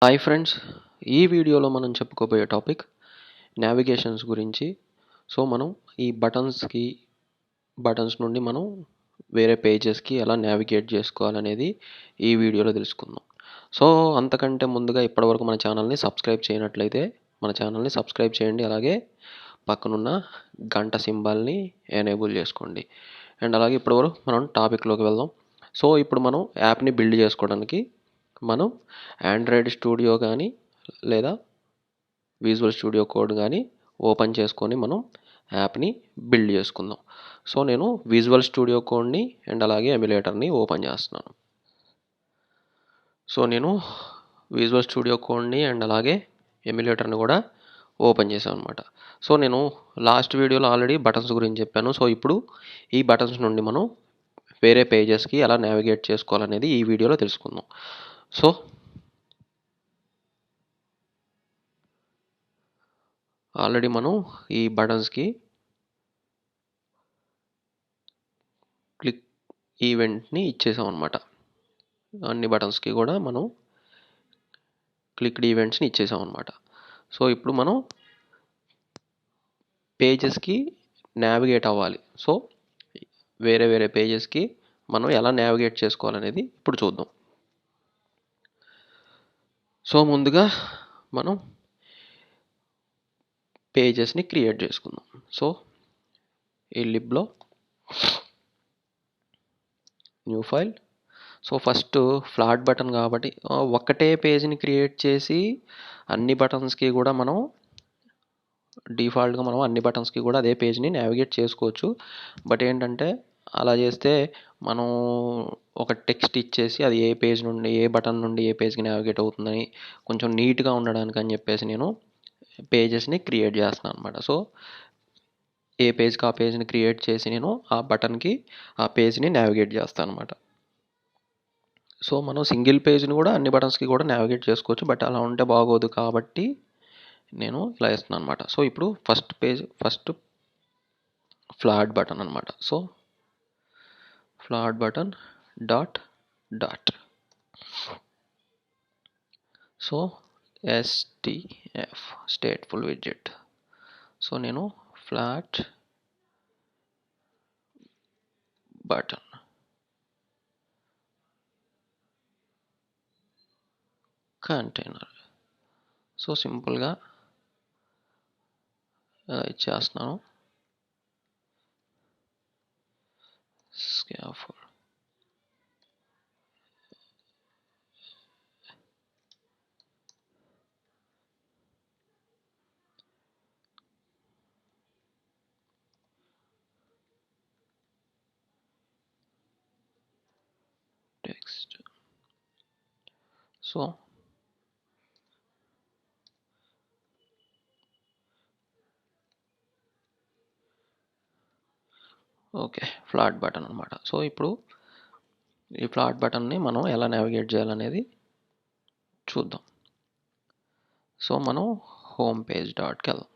Hi friends, ఈ వీడియోలో మనం చెప్పుకోబోయే టాపిక్ నావిగేషన్స్ గురించి. సో మనం ఈ బటన్స్ నుండి మనం వేరే పేజెస్కి ఎలా నావిగేట్ చేసుకోవాలనేది ఈ వీడియోలో తెలుసుకుందాం. సో అంతకంటే ముందుగా ఇప్పటివరకు మన ఛానల్ని సబ్స్క్రైబ్ చేయనట్లయితే మన ఛానల్ని సబ్స్క్రైబ్ చేయండి. అలాగే పక్కనున్న గంట సింబల్ని ఎనేబుల్ చేసుకోండి. అండ్ అలాగే ఇప్పటివరకు మనం టాపిక్లోకి వెళ్దాం. సో ఇప్పుడు మనం యాప్ని బిల్డ్ చేసుకోవడానికి మనం ఆండ్రాయిడ్ స్టూడియో కానీ లేదా విజువల్ స్టూడియో కోడ్ కానీ ఓపెన్ చేసుకొని మనం యాప్ని బిల్డ్ చేసుకుందాం. సో నేను విజువల్ స్టూడియో కోడ్ని అండ్ అలాగే ఎమ్యులేటర్ని ఓపెన్ చేస్తున్నాను. సో నేను విజువల్ స్టూడియో కోడ్ని అండ్ అలాగే ఎమ్యులేటర్ని కూడా ఓపెన్ చేశాను అనమాట. సో నేను లాస్ట్ వీడియోలో ఆల్రెడీ బటన్స్ గురించి చెప్పాను. సో ఇప్పుడు ఈ బటన్స్ నుండి మనం వేరే పేజెస్కి ఎలా నావిగేట్ చేసుకోవాలనేది ఈ వీడియోలో తెలుసుకుందాం. సో ఆల్రెడీ మనం ఈ బటన్స్కి క్లిక్ ఈవెంట్ని ఇచ్చేసాం అనమాట. అన్ని బటన్స్కి కూడా మనం క్లిక్డ్ ఈవెంట్స్ని ఇచ్చేసాం అనమాట. సో ఇప్పుడు మనం పేజెస్కి నావిగేట్ అవ్వాలి. సో వేరే వేరే పేజెస్కి మనం ఎలా నావిగేట్ చేసుకోవాలనేది ఇప్పుడు చూద్దాం. సో ముందుగా మనం పేజెస్ని క్రియేట్ చేసుకుందాం. సో ఈ లిబ్లో new file. So first flat button కాబట్టి ఒక్కటే పేజ్ని క్రియేట్ చేసి అన్ని బటన్స్కి కూడా మనం డిఫాల్ట్గా మనం అన్ని బటన్స్కి కూడా అదే పేజ్ని నావిగేట్ చేసుకోవచ్చు. బట్ ఏంటంటే అలా చేస్తే మనం ఒక టెక్స్ట్ ఇచ్చేసి అది ఏ పేజ్ నుండి ఏ బటన్ నుండి ఏ పేజ్కి నావిగేట్ అవుతుందని కొంచెం నీట్గా ఉండడానికి అని చెప్పేసి నేను పేజెస్ని క్రియేట్ చేస్తున్నాను అనమాట. సో ఏ పేజ్కి ఆ పేజ్ని క్రియేట్ చేసి నేను ఆ బటన్కి ఆ పేజ్ని నావిగేట్ చేస్తాను అనమాట. సో మనం సింగిల్ పేజ్ని కూడా అన్ని బటన్స్కి కూడా నావిగేట్ చేసుకోవచ్చు. బట్ అలా ఉంటే బాగోదు కాబట్టి నేను ఇలా ఇస్తున్నాను అనమాట. సో ఇప్పుడు ఫస్ట్ ఫ్లాట్ బటన్ అనమాట. So flat button dot so STF stateful widget. So నేను ఫ్లాట్ బటన్ కంటైనర్. సో సింపుల్గా ఇచ్చేస్తున్నాను. Scaffold text. So okay, flat button అనమాట. సో ఇప్పుడు ఈ ఫ్లాట్ బటన్ని మనం ఎలా నావిగేట్ చేయాలనేది చూద్దాం. సో మనం హోమ్ పేజ్ డాట్కి వెళ్దాం.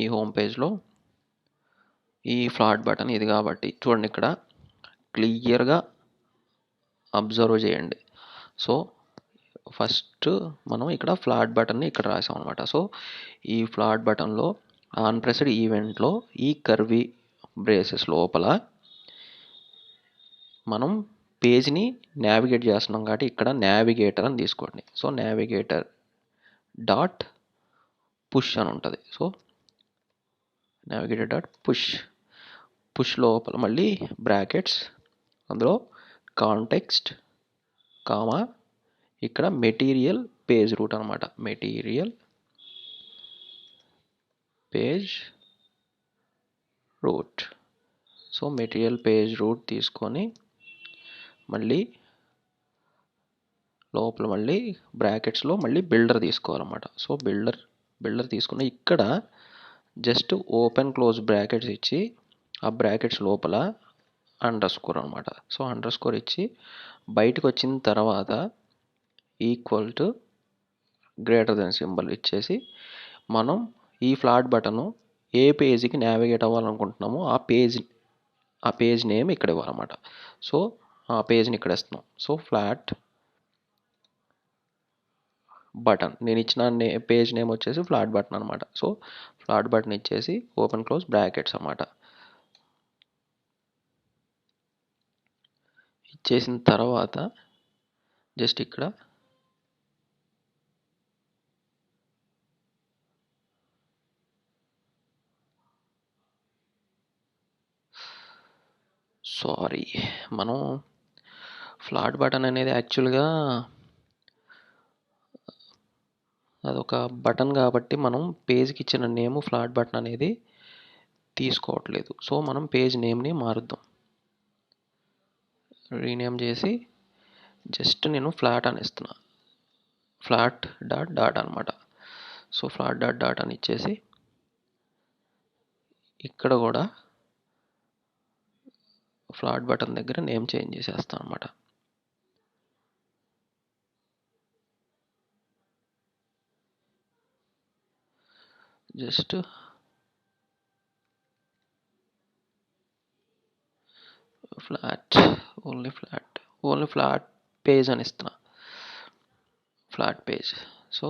ఈ హోమ్ పేజ్లో ఈ ఫ్లాట్ బటన్ ఇది కాబట్టి చూడండి, ఇక్కడ క్లియర్గా అబ్జర్వ్ చేయండి. సో ఫస్ట్ మనం ఇక్కడ ఫ్లాట్ బటన్ని ఇక్కడ రాసాం అనమాట. సో ఈ ఫ్లాట్ బటన్లో ఆన్ ప్రెస్డ్ ఈవెంట్లో ఈ కర్వీ బ్రేసెస్ లోపల మనం పేజ్ని నావిగేట్ చేస్తున్నాం కాబట్టి ఇక్కడ నావిగేటర్ అని తీసుకోండి. సో నావిగేటర్ డాట్ పుష్ అని ఉంటుంది. సో నావిగేటర్ డాట్ పుష్ లోపల మళ్ళీ బ్రాకెట్స్, అందులో కాంటెక్స్ట్ కామా ఇక్కడ మెటీరియల్ పేజ్ రూట్ అనమాట. Material page route. So material page route తీసుకొని మళ్ళీ లోపల మళ్ళీ బ్రాకెట్స్లో మళ్ళీ బిల్డర్ తీసుకోవాలన్నమాట. సో బిల్డర్ తీసుకుని ఇక్కడ జస్ట్ ఓపెన్ క్లోజ్ బ్రాకెట్స్ ఇచ్చి ఆ బ్రాకెట్స్ లోపల అండర్స్కోర్ అనమాట. సో అండర్స్కోర్ ఇచ్చి బయటకు వచ్చిన తర్వాత equal to greater than symbol ఇచ్చేసి మనం ఈ ఫ్లాట్ బటను ఏ పేజీకి నావిగేట్ అవ్వాలనుకుంటున్నామో ఆ పేజ్ నేమ్ ఇక్కడ ఇవ్వాలన్నమాట. సో ఆ పేజ్ని ఇక్కడ ఇస్తున్నాం. So flat button. నేను ఇచ్చిన పేజ్ నేమ్ వచ్చేసి ఫ్లాట్ బటన్ అనమాట. సో ఫ్లాట్ బటన్ ఇచ్చేసి ఓపెన్ క్లోజ్ బ్రాకెట్స్ అన్నమాట. ఇచ్చేసిన తర్వాత జస్ట్ ఇక్కడ మనం ఫ్లాట్ బటన్ అనేది యాక్చువల్గా అదొక బటన్ కాబట్టి మనం పేజ్కి ఇచ్చిన నేమ్ ఫ్లాట్ బటన్ అనేది తీసుకోవట్లేదు. సో మనం పేజ్ నేమ్ని మారుద్దాం. రీనేమ్ చేసి జస్ట్ నేను ఫ్లాట్ అని ఇస్తున్నా. ఫ్లాట్ డాట్ డాట్ అనమాట. సో ఫ్లాట్ డాట్ డాట్ అని ఇచ్చేసి ఇక్కడ కూడా ఫ్లాట్ బటన్ దగ్గర నేమ్ చేంజ్ చేసేస్తాను అనమాట. Just flat only flat page అని ఇస్తున్నా. Flat page. So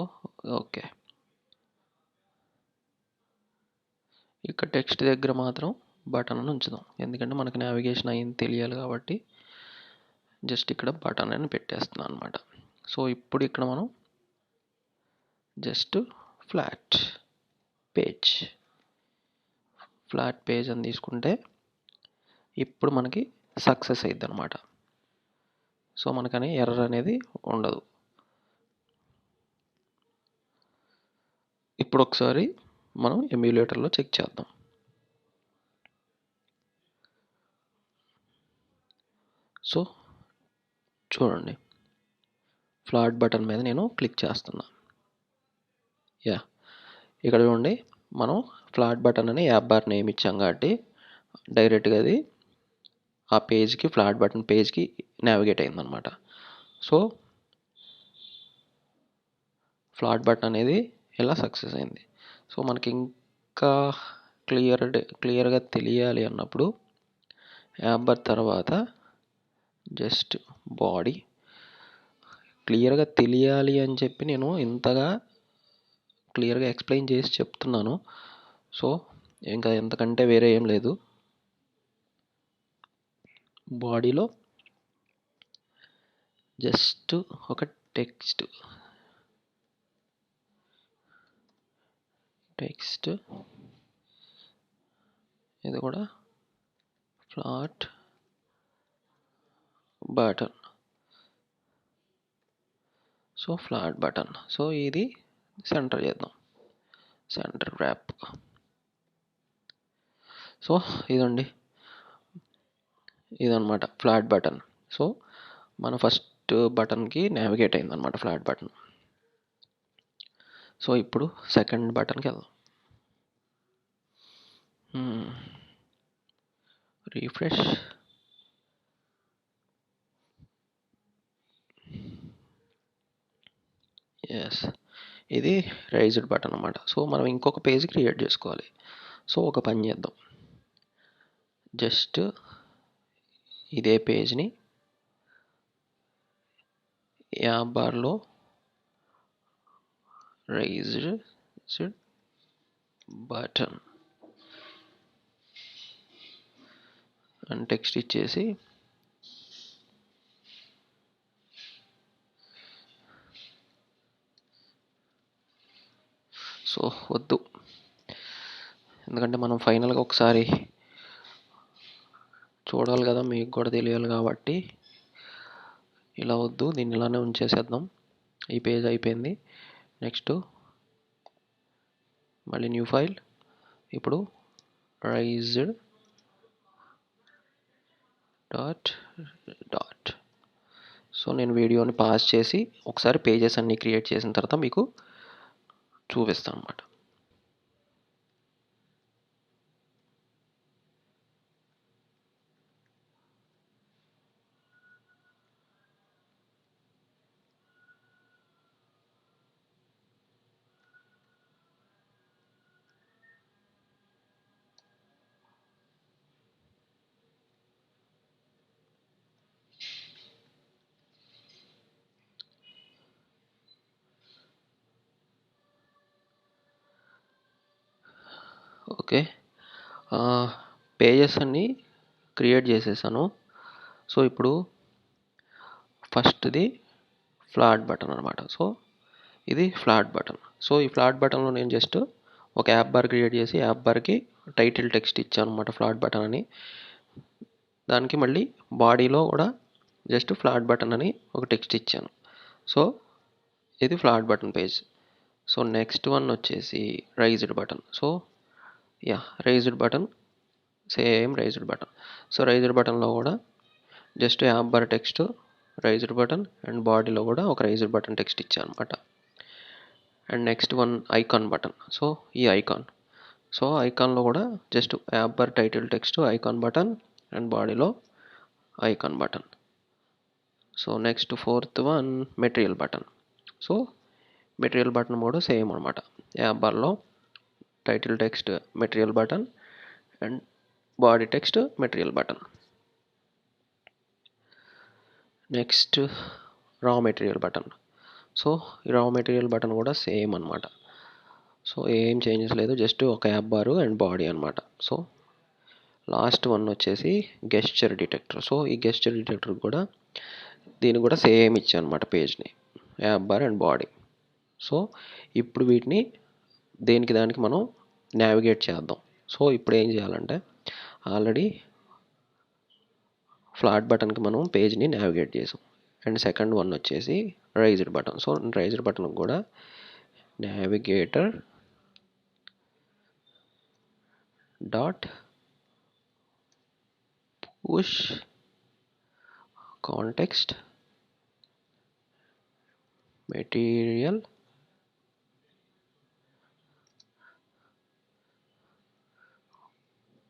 okay. ఇక్కడ టెక్స్ట్ దగ్గర మాత్రం బటన్ అని ఉంచుదాం, ఎందుకంటే మనకి నావిగేషన్ అయింది తెలియాలి కాబట్టి జస్ట్ ఇక్కడ బటన్ అని పెట్టేస్తున్నాను అనమాట. సో ఇప్పుడు ఇక్కడ మనం జస్ట్ ఫ్లాట్ పేజ్ అని తీసుకుంటే ఇప్పుడు మనకి సక్సెస్ అయింది అనమాట. సో మనకని ఎర్రర్ అనేది ఉండదు. ఇప్పుడు ఒకసారి మనం ఎమ్యులేటర్లో చెక్ చేద్దాం. సో చూడండి, ఫ్లాట్ బటన్ మీద నేను క్లిక్ చేస్తున్నా. ఇక్కడ చూడండి, మనం ఫ్లాట్ బటన్ అని యాప్ బార్ నేమ్ ఇచ్చాం కాబట్టి డైరెక్ట్గా అది ఆ పేజ్కి ఫ్లాట్ బటన్ పేజ్కి నావిగేట్ అయిందనమాట. సో ఫ్లాట్ బటన్ అనేది ఇలా సక్సెస్ అయింది. సో మనకి ఇంకా క్లియర్గా తెలియాలి అన్నప్పుడు యాప్ బార్ తర్వాత జస్ట్ బాడీ. క్లియర్గా తెలియాలి అని చెప్పి నేను ఇంతగా క్లియర్గా ఎక్స్ప్లెయిన్ చేసి చెప్తున్నాను. సో ఇంకా ఎంతకంటే వేరే ఏం లేదు. బాడీలో జస్ట్ ఒక టెక్స్ట్ ఇది కూడా flat button. So flat button. So ఇది సెంటర్ చేద్దాం, సెంటర్ ర్యాప్. సో ఇదన్నమాట ఫ్లాట్ బటన్. సో మన ఫస్ట్ బటన్కి నావిగేట్ అయిందన్నమాట ఫ్లాట్ బటన్. సో ఇప్పుడు సెకండ్ బటన్కి వెళ్దాం. రీఫ్రెష్. ఎస్, ఇది రైజ్డ్ బటన్ అన్నమాట. సో మనం ఇంకొక పేజ్ క్రియేట్ చేసుకోవాలి. సో ఒక పని చేద్దాం, జస్ట్ ఇదే పేజ్ని యాప్ బార్లో రైజ్డ్ బటన్ అని టెక్స్ట్ ఇచ్చేసి సో వద్దు, ఎందుకంటే మనం ఫైనల్గా ఒకసారి చూడాలి కదా, మీకు కూడా తెలియాలి కాబట్టి ఇలా వద్దు, దీన్ని ఇలానే ఉంచేసేద్దాం. ఈ పేజ్ అయిపోయింది. నెక్స్ట్ మళ్ళీ న్యూ ఫైల్. ఇప్పుడు రైజ్డ్ డాట్. సో నేను వీడియోని పాజ్ చేసి ఒకసారి పేజెస్ అన్నీ క్రియేట్ చేసిన తర్వాత మీకు చూపిస్తాను అన్నమాట. ఓకే. పేజెస్ అన్నీ క్రియేట్ చేసేసాను. సో ఇప్పుడు ఫస్ట్‌ది ఫ్లాట్ బటన్ అనమాట. సో ఇది ఫ్లాట్ బటన్. సో ఈ ఫ్లాట్ బటన్‌లో నేను జస్ట్ ఒక యాప్ బార్ క్రియేట్ చేసి యాప్ బార్‌కి టైటిల్ టెక్స్ట్ ఇచ్చాను అనమాట ఫ్లాట్ బటన్ అని. దానికి మళ్ళీ బాడీలో కూడా జస్ట్ ఫ్లాట్ బటన్ అని ఒక టెక్స్ట్ ఇచ్చాను. సో ఇది flat button page. So next one వచ్చేసి raised button. So raised button, same raised button. So raised బటన్లో కూడా just app bar text raised button and బాడీలో కూడా ఒక రైజ్డ్ బటన్ టెక్స్ట్ ఇచ్చాను అనమాట. And next one icon button. So ఈ icon, so ఐకాన్లో కూడా just app bar title text icon button and బాడీలో icon button. So next fourth one material button. So material button కూడా సేమ్ అనమాట. App బార్లో title text material button and body text material button. Next raw material button. So ఈ raw material button కూడా same అనమాట. So ఏం changes లేదు, just ఒక app bar and body అనమాట. సో లాస్ట్ వన్ వచ్చేసి గెస్చర్ డిటెక్టర్. సో ఈ gesture detector కూడా దీన్ని కూడా సేమ్ ఇచ్చాను అనమాట పేజ్ని, app bar and body. So ఇప్పుడు వీటిని దేనికి దానికి మనం నావిగేట్ చేద్దాం. సో ఇప్పుడు ఏం చేయాలంటే ఆల్రెడీ ఫ్లాట్ బటన్కి మనం పేజ్ని నావిగేట్ చేసాం. అండ్ సెకండ్ వన్ వచ్చేసి raised button. So raised button కూడా navigator dot push context material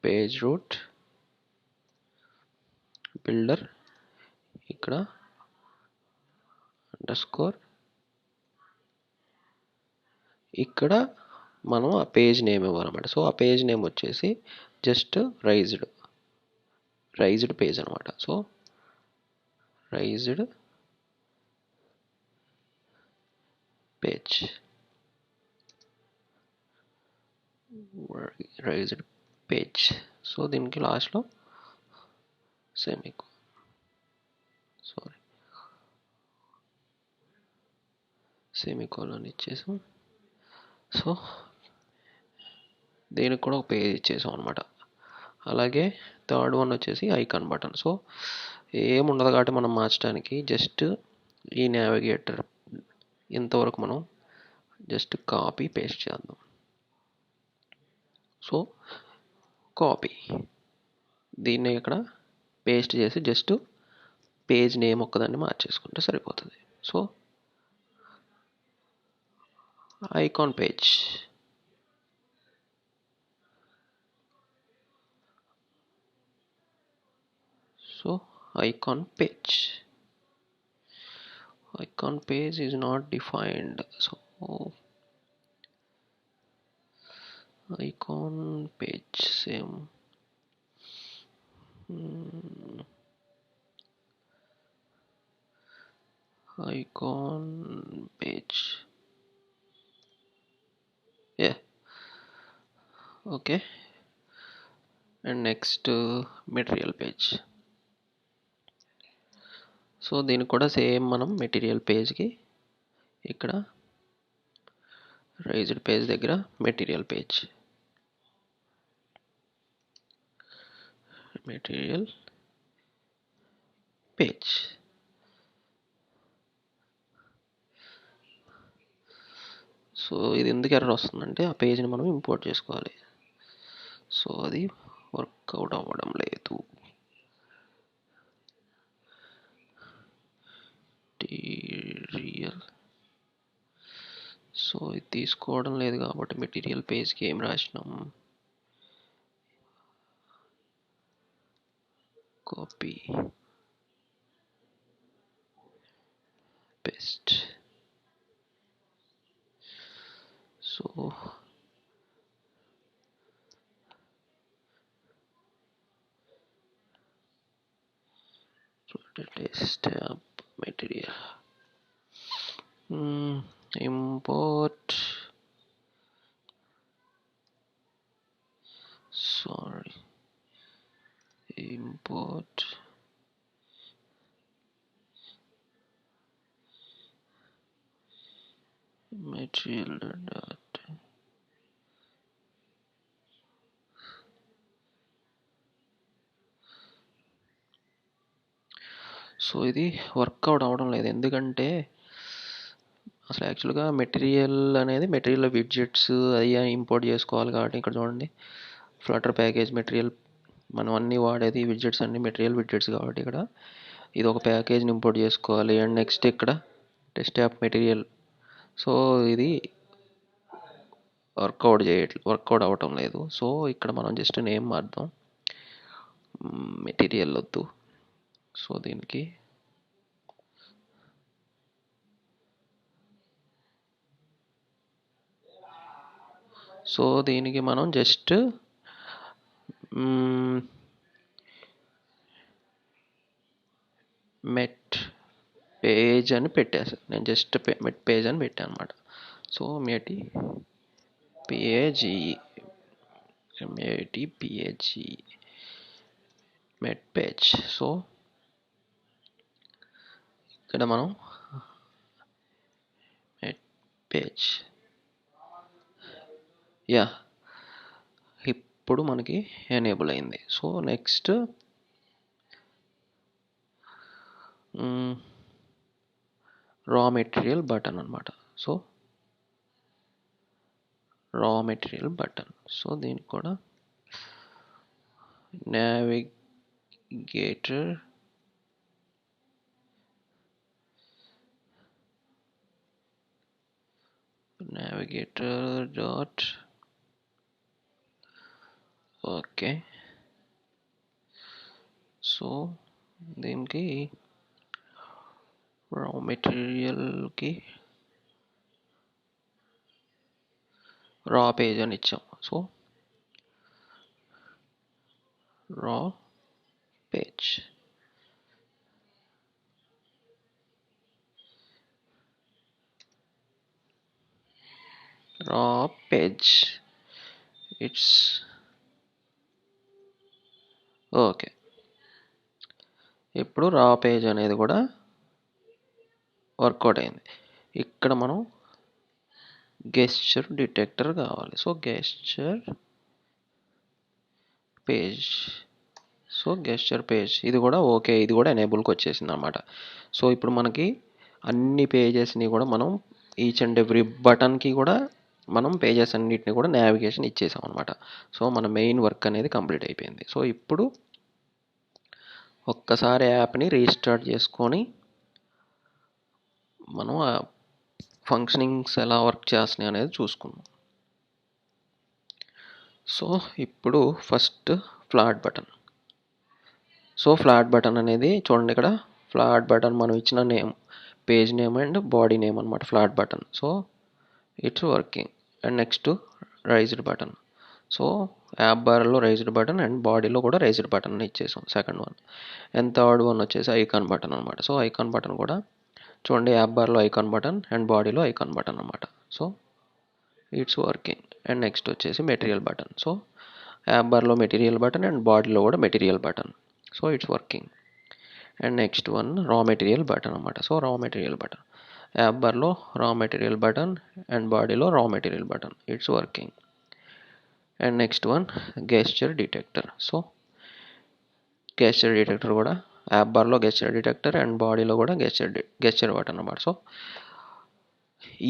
page route builder, ఇక్కడ అండర్స్కోర్, ఇక్కడ మనం ఆ పేజ్ నేమ్ ఇవ్వాలన్నమాట. సో ఆ పేజ్ నేమ్ వచ్చేసి జస్ట్ రైజ్డ్ పేజ్ అనమాట. So raised page, raised page. So దీనికి లాస్ట్లో సెమీకోలన్ ఇచ్చేసాం. సో దీనికి కూడా ఒక పేజ్ ఇచ్చేసాం అనమాట. అలాగే థర్డ్ వన్ వచ్చేసి ఐకాన్ బటన్. సో ఏముండదు కాబట్టి మనం మార్చడానికి జస్ట్ ఈ నావిగేటర్ ఇంతవరకు మనం జస్ట్ కాపీ పేస్ట్ చేద్దాం. సో కాపీ, దీన్ని ఇక్కడ పేస్ట్ చేసి జస్ట్ పేజ్ నేమ్ ఒక్కదాన్ని మార్చేసుకుంటే సరిపోతుంది. So icon page, so icon page is not defined. So icon page same. Icon page, okay. And next material page. So దీనికి కూడా సేమ్ మనం material పేజ్కి ఇక్కడ రైజ్డ్ పేజ్ దగ్గర మెటీరియల్ పేజ్, సో ఇది ఎందుకు error వస్తుందంటే ఆ పేజ్ని మనం ఇంపోర్ట్ చేసుకోవాలి. సో అది వర్కౌట్ అవ్వడం లేదు. సో ఇది తీసుకోవడం లేదు కాబట్టి మెటీరియల్ పేజ్కి ఏం రాసినాం, copy paste. So tab material, import sorry, import material dot. So ఇది వర్కౌట్ అవ్వడం లేదు, ఎందుకంటే అసలు యాక్చువల్గా మెటీరియల్ విడ్జెట్స్ అవి ఇంపోర్ట్ చేసుకోవాలి. కాబట్టి ఇక్కడ చూడండి, ఫ్లటర్ ప్యాకేజ్ మెటీరియల్ మనం అన్నీ వాడేది విడ్జెట్స్ అన్ని మెటీరియల్ విడ్జెట్స్, కాబట్టి ఇక్కడ ఇది ఒక ప్యాకేజ్ని ఇంపోర్ట్ చేసుకోవాలి. అండ్ నెక్స్ట్ ఇక్కడ టెస్ట్ యాప్ మెటీరియల్. సో ఇది వర్కౌట్ అవ్వటం లేదు. సో ఇక్కడ మనం జస్ట్ నేమ్ మార్దాం, మెటీరియల్ వద్దు. సో దీనికి మనం జస్ట్ మెట్ పేజ్ అని పెట్టేసాను. నేను జస్ట్ మెట్ పేజ్ అని పెట్టాను అనమాట. So METPAGE met page. So ఇక్కడ మనం మెట్ పేజ్, ఇప్పుడు మనకి ఎనేబుల్ అయింది. So next raw material button అనమాట. So raw material button. So దీనికి కూడా నావిగేటర్ డాట్ ఓకే. సో దీనికి రా మెటీరియల్కి రా పేజ్ అని ఇచ్చాం. సో రా పేజ్, ఇట్స్ ఓకే. ఇప్పుడు రా పేజ్ అనేది కూడా వర్కౌట్ అయింది. ఇక్కడ మనం గెస్చర్ డిటెక్టర్ కావాలి. సో గెస్చర్ పేజ్, ఇది కూడా ఓకే, ఇది కూడా ఎనేబుల్కి వచ్చేసింది అనమాట. సో ఇప్పుడు మనకి అన్ని పేజెస్ని కూడా మనం ఈచ్ అండ్ ఎవ్రీ బటన్కి కూడా మనం పేజెస్ అన్నిటిని కూడా నావిగేషన్ ఇచ్చేసాం అనమాట. సో మన మెయిన్ వర్క్ అనేది కంప్లీట్ అయిపోయింది. సో ఇప్పుడు ఒక్కసారి యాప్ని రీస్టార్ట్ చేసుకొని మనం ఆ ఫంక్షనింగ్స్ ఎలా వర్క్ చేస్తున్నాయి అనేది చూసుకుందాం. సో ఇప్పుడు first flat button. So flat button అనేది చూడండి, ఇక్కడ ఫ్లాట్ బటన్ మనం ఇచ్చిన name, page name and body name అనమాట, flat button. So it's working. And next raised button. So app బార్లో రైజ్డ్ బటన్ అండ్ బాడీలో కూడా రైజ్డ్ బటన్ ఇచ్చేసాం, second one. And third one వచ్చేసి ఐకాన్ బటన్ అనమాట. So icon button కూడా చూడండి, app బార్లో ఐకాన్ బటన్ అండ్ బాడీలో ఐకాన్ బటన్ అనమాట. So it's working. And next వచ్చేసి మెటీరియల్ బటన్. సో యాప్ బార్లో మెటీరియల్ బటన్ అండ్ బాడీలో కూడా material button. So it's working. And next one raw material button అనమాట. So raw material button, app బార్లో raw material button and బాడీలో raw material button, it's working. And next one gesture detector. So gesture detector కూడా app బార్లో gesture detector and బాడీలో కూడా gesture button అన్నమాట. So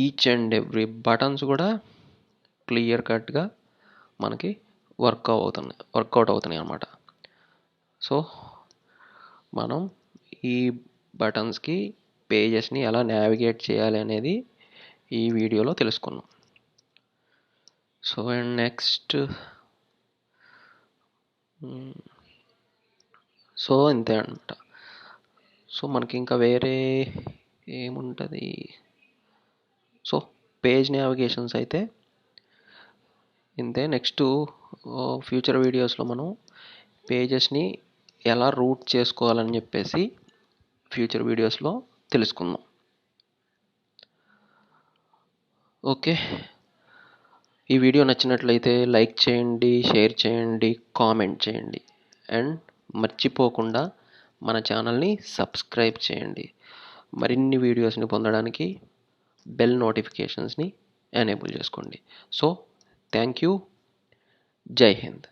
each and every buttons కూడా clear కట్గా మనకి వర్కౌట్ అవుతున్నాయి అన్నమాట. సో మనం ఈ బటన్స్కి పేజెస్ని ఎలా నావిగేట్ చేయాలి అనేది ఈ వీడియోలో తెలుసుకున్నాం. సో అండ్ నెక్స్ట్ సో ఇంతే అనమాట. సో మనకి ఇంకా వేరే ఏముంటుంది. సో పేజ్ నావిగేషన్స్ అయితే ఇంతే. నెక్స్ట్ ఫ్యూచర్ వీడియోస్లో మనం పేజెస్ని ఎలా రూట్ చేసుకోవాలని చెప్పేసి ఫ్యూచర్ వీడియోస్లో తెలుసుకుందాం. ఓకే. ఈ వీడియో నచ్చినట్లయితే లైక్ చేయండి, షేర్ చేయండి, కామెంట్ చేయండి అండ్ మర్చిపోకుండా మన ఛానల్ని సబ్స్క్రైబ్ చేయండి. మరిన్ని వీడియోస్ని పొందడానికి బెల్ నోటిఫికేషన్స్ని ఎనేబుల్ చేసుకోండి. So thank you. జై హింద్.